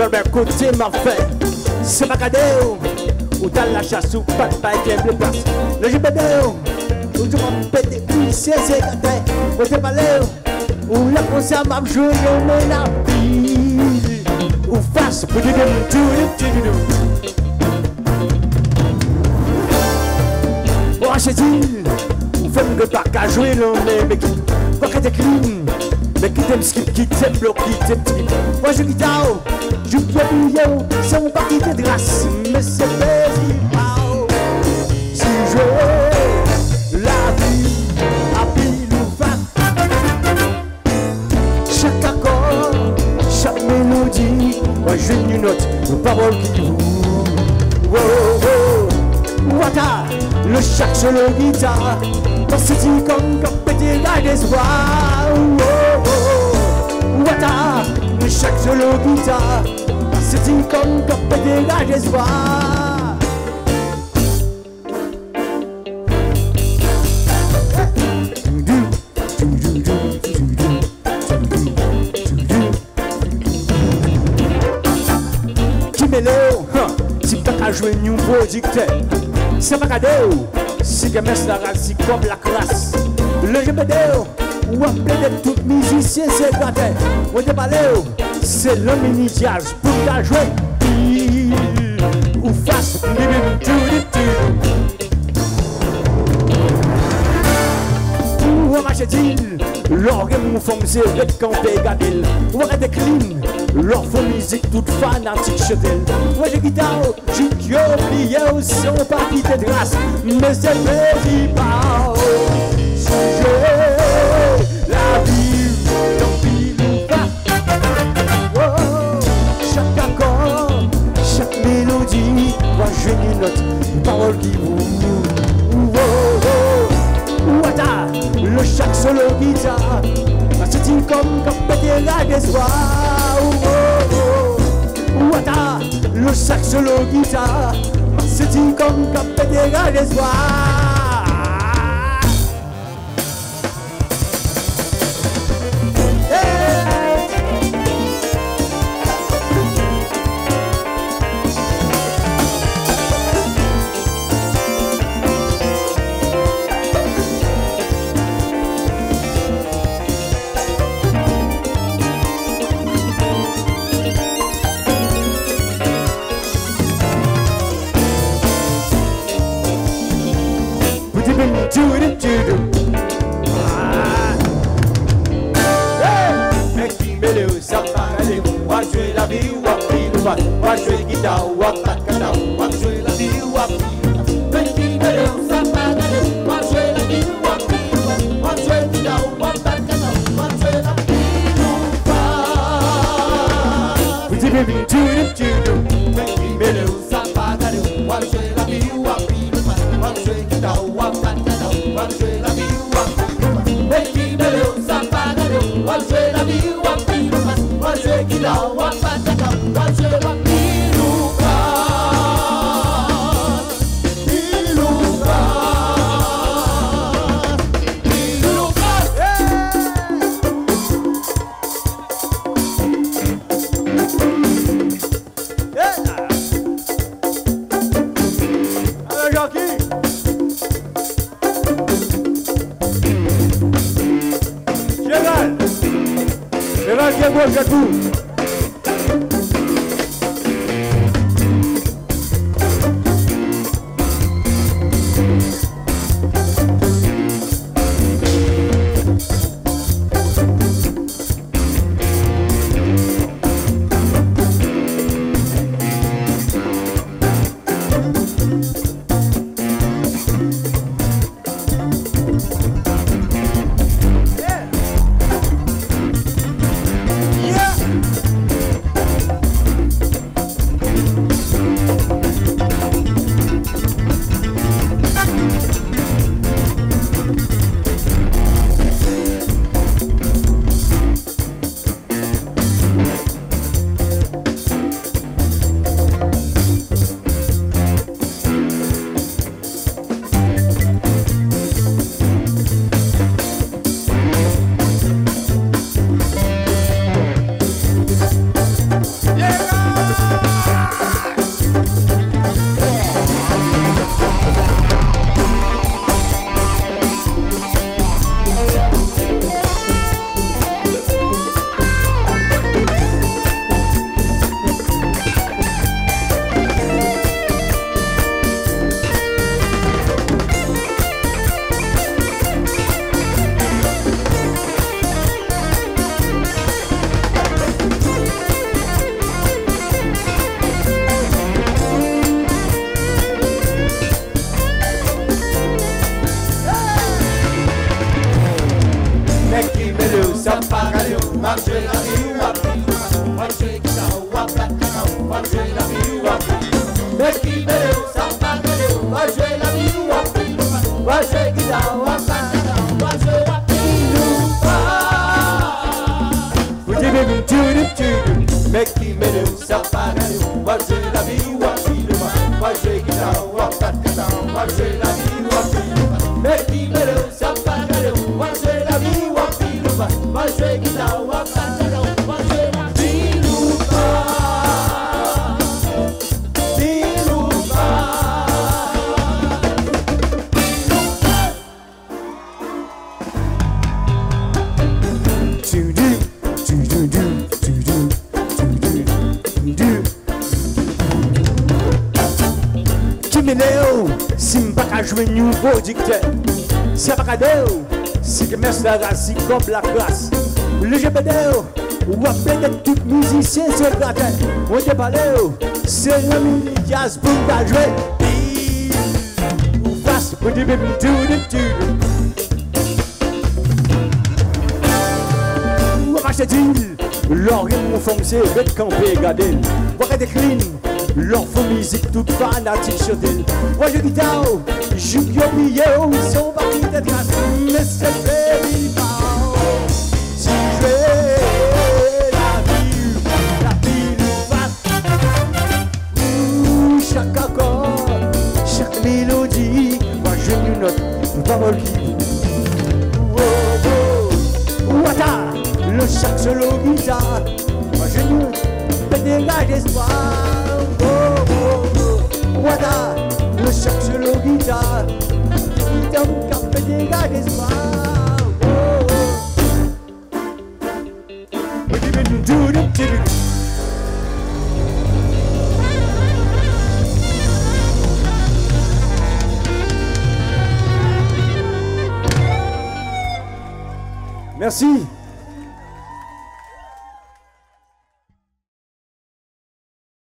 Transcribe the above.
ben côté m'a fait. C'est pas cadeau. Ou t'as la chasse ou pas de paille qui est place. Le GPD. Ou tu m'as pété tout, c'est gâté. Ou t'es pas là. Ou la concert m'a joué au ménapille. Ou face, pour dire tout. Ou achète-il. Ou fait que pas qu'à jouer l'homme, mais qui va qu'à t'écrire. Mais qui t'aime skip, qui t'aime bloquer, qui t'aime trip. Moi je guitare, je peux oublier, c'est mon parti de grâce. Mais c'est pas si je la vie à pile ou face. Chaque accord, chaque mélodie, moi j'ai une note, une parole qui vous. Wow, wow, wata, le chaque solo guitare. Dans ce dit comme pété la d'espoir. Wata, le chaque solo guitare. Dans ce dit comme pété la d'espoir. Qui mélo, si t'as qu'à jouer un producteur. C'est pas cadeau. Si que messe la race, comme la classe. Le GPD, ou appelé de tout musicien, c'est gâté. On te parle, c'est le mini jazz pour la jouer. Ou face, ou machette-il, l'orgue mou forme c'est red campé gadil. Ou arrête clean, leur faux musique toute fanatique chez elle. Ouais, j'ai guitare, j'ai oublié son parti de grâce. Mais c'est petit pas. Si je la vie, tant pis ou pas. Oh, chaque accord, chaque mélodie, moi j'ai une note, une parole qui vous. Oh, oh, wata, le chaque solo guitare. C'est comme pété la d'espoir. Wata, le sax solo guitare. C'est comme pété la d'espoir. Wa jouer guitare, wa katana, wa jouer la vie, wa petit bébé, ça parle, wa jouer la vie, wa jouer guitare, wa katana, wa jouer la vie, petit bébé, petit bébé, ça parle, wa jouer la vie, wa jouer guitare, wa katana, wa jouer la vie, petit bébé, ça parle, wa jouer la vie, wa jouer guitare, wa katana, wa jouer la vie. ça pas galé, va jouer la vie ou va jouer qui ça ou va jouer la vie ou mais qui mêle ça pas galé, va jouer la vie ou va jouer qui ça ou va jouer la vie ou mais qui mêle ça pas galé, va jouer la vie ou va jouer qui ça ou va jouer la vie ou mais qui mêle ça pas galé, va jouer la vie ou va jouer qui ça ou va jouer la vie ou si je ne peux pas jouer nouveau dictateur, si je ne peux pas si je mets la race comme la classe, le GPD, ou à plein de tout musicien, c'est le gratin. On te parle, c'est le mini jazz pour ta jouer. Ou face, pour te bébé, ou à marcher d'île, l'orgue mon foncé, bête campé, gadel, ou à des clean. Leur faux musique toute fanatique sur d'elle. Moi je guitare, je joue billet, ils sont partis d'être grâce. Mais c'est fait si je vais la vie ou chaque accord, chaque mélodie, moi je une note, une parole qui Ouata, le sax solo guitare, moi je une dégage d'espoir. Ouata, le sax solo guitare, il donne qu'un peu dégage d'espoir. Merci.